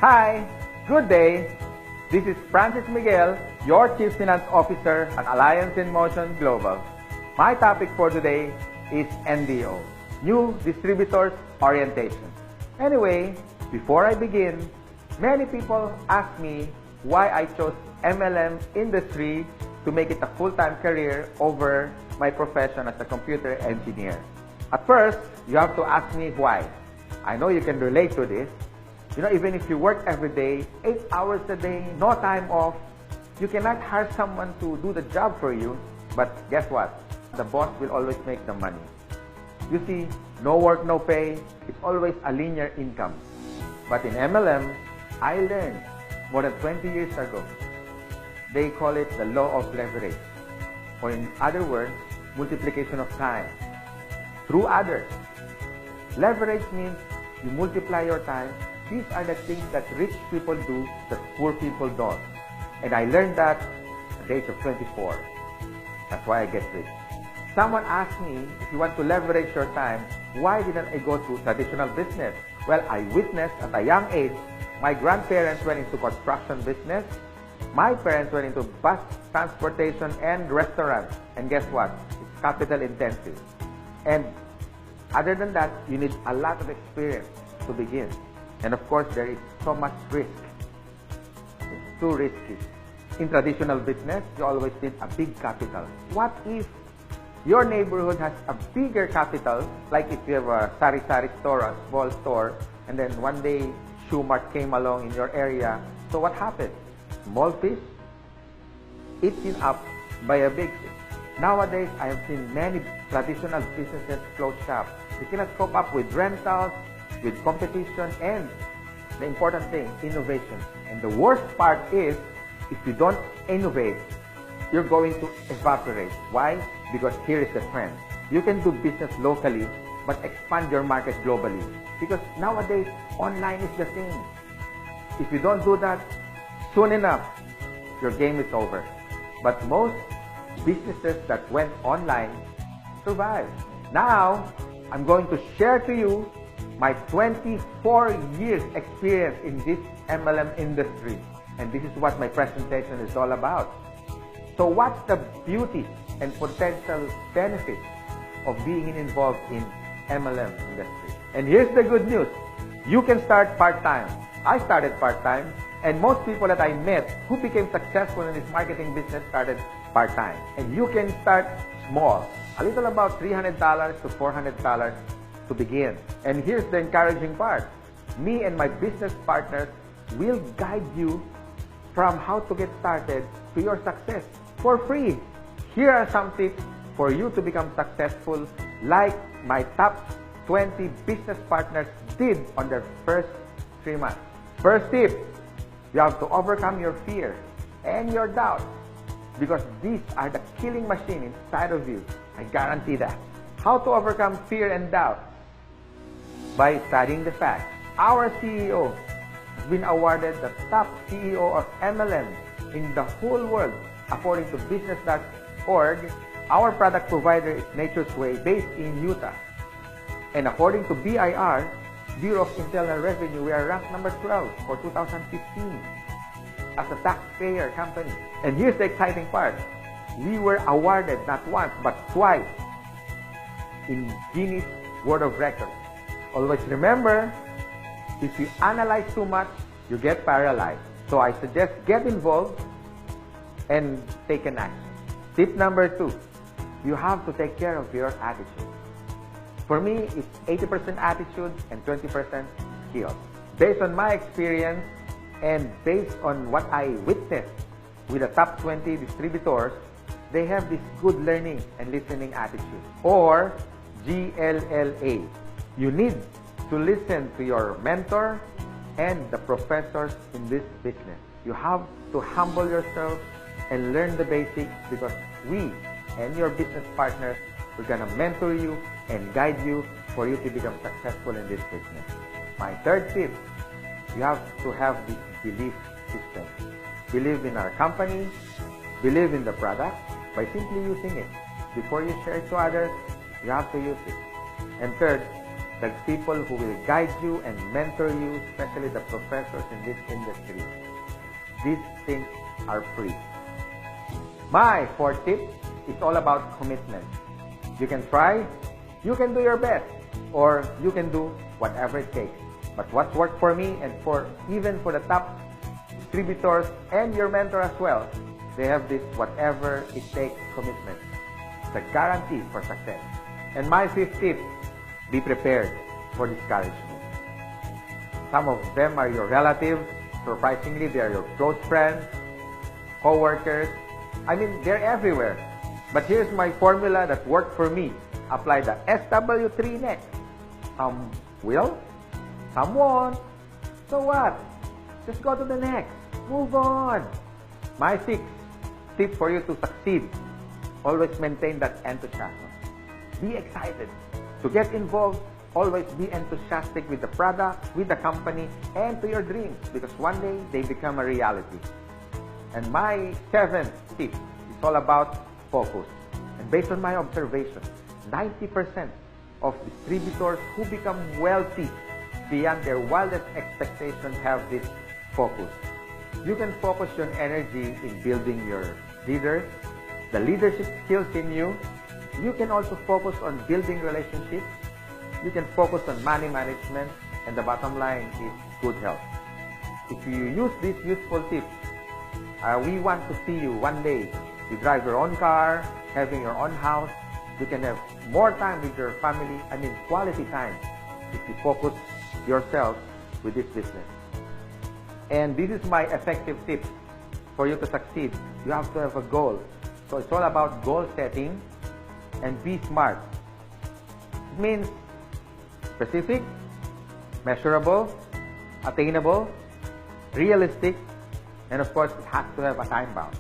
Hi, good day. This is Francis Miguel, your Chief Finance Officer at Alliance in Motion Global. My topic for today is NDO, New Distributors Orientation. Anyway, before I begin, many people ask me why I chose MLM industry to make it a full-time career over my profession as a computer engineer. At first, you have to ask me why. I know you can relate to this. You know, even if you work every day, 8 hours a day, no time off, you cannot hire someone to do the job for you. But guess what? The boss will always make the money. You see, no work, no pay. It's always a linear income. But in MLM, I learned more than 20 years ago. They call it the law of leverage. Or in other words, multiplication of time through others. Leverage means you multiply your time. These are the things that rich people do that poor people don't. And I learned that at the age of 24. That's why I get rich. Someone asked me, if you want to leverage your time, why didn't I go to traditional business? Well, I witnessed at a young age, my grandparents went into construction business. My parents went into bus transportation and restaurants. And guess what? It's capital intensive. And other than that, you need a lot of experience to begin. And of course, there is so much risk. It's too risky. In traditional business, you always need a big capital. What if your neighborhood has a bigger capital, like if you have a sari-sari store, a small store, and then one day Shoe Mart came along in your area. So what happened? Small fish eaten up by a big fish. Nowadays, I have seen many traditional businesses close shop. They cannot cope up with rentals, with competition, and the important thing, innovation. And the worst part is, if you don't innovate, you're going to evaporate. Why? Because here is the trend. You can do business locally, but expand your market globally. Because nowadays, online is the thing. If you don't do that, soon enough, your game is over. But most businesses that went online survived. Now, I'm going to share to you my 24 years experience in this MLM industry. And this is what my presentation is all about. So what's the beauty and potential benefits of being involved in MLM industry? And here's the good news. You can start part-time. I started part-time, and most people that I met who became successful in this marketing business started part-time. And you can start small, a little about $300 to $400 to begin. And here's the encouraging part. Me and my business partners will guide you from how to get started to your success for free. Here are some tips for you to become successful, like my top 20 business partners did on their first 3 months. First tip, you have to overcome your fear and your doubt, because these are the killing machine inside of you. I guarantee that. How to overcome fear and doubt? By studying the facts. Our CEO has been awarded the top CEO of MLM in the whole world. According to business.org, our product provider is Nature's Way, based in Utah. And according to BIR, Bureau of Internal Revenue, we are ranked number 12 for 2015 as a taxpayer company. And here's the exciting part. We were awarded not once, but twice in Guinness World of Records. Always remember, if you analyze too much, you get paralyzed. So I suggest get involved and take an action. Tip number 2, you have to take care of your attitude. For me, it's 80% attitude and 20% skill. Based on my experience and based on what I witnessed with the top 20 distributors, they have this good learning and listening attitude, or GLLA. You need to listen to your mentor and the professors in this business. You have to humble yourself and learn the basics, because we and your business partners, we're going to mentor you and guide you for you to become successful in this business. My third tip, you have to have this belief system. Believe in our company, believe in the product by simply using it. Before you share it to others, you have to use it. And third, the people who will guide you and mentor you, especially the professors in this industry. These things are free. My fourth tip is all about commitment. You can try, you can do your best, or you can do whatever it takes. But what's worked for me and even for the top distributors and your mentor as well, they have this whatever it takes commitment. It's a guarantee for success. And my fifth tip, be prepared for discouragement. Some of them are your relatives. Surprisingly, they are your close friends, co-workers. I mean, they're everywhere. But here's my formula that worked for me. Apply the SW3 next. Some will, some won't. So what? Just go to the next. Move on. My sixth tip for you to succeed. Always maintain that enthusiasm. Be excited. To get involved, always be enthusiastic with the product, with the company, and to your dreams, because one day they become a reality. And my seventh tip is all about focus. And based on my observation, 90% of distributors who become wealthy beyond their wildest expectations have this focus. You can focus your energy in building your leaders, the leadership skills in you. You can also focus on building relationships. You can focus on money management, and the bottom line is good health. If you use these useful tips, we want to see you one day. You drive your own car, having your own house. You can have more time with your family, quality time, if you focus yourself with this business. And this is my effective tip for you to succeed. You have to have a goal. So it's all about goal setting and be smart. It means specific, measurable, attainable, realistic, and of course, it has to have a time bound.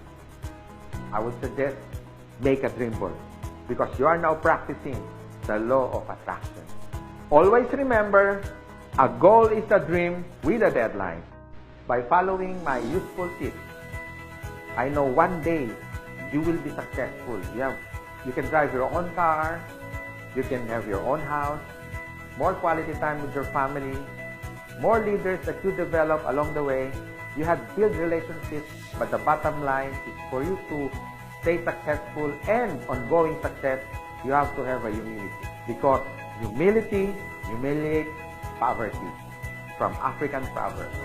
I would suggest make a dream board because you are now practicing the law of attraction. Always remember, a goal is a dream with a deadline. By following my useful tips, I know one day you will be successful. You can drive your own car, you can have your own house, more quality time with your family, more leaders that you develop along the way. You have built relationships, but the bottom line is for you to stay successful and ongoing success, you have to have a humility. Because humility humiliates poverty, from African proverbs.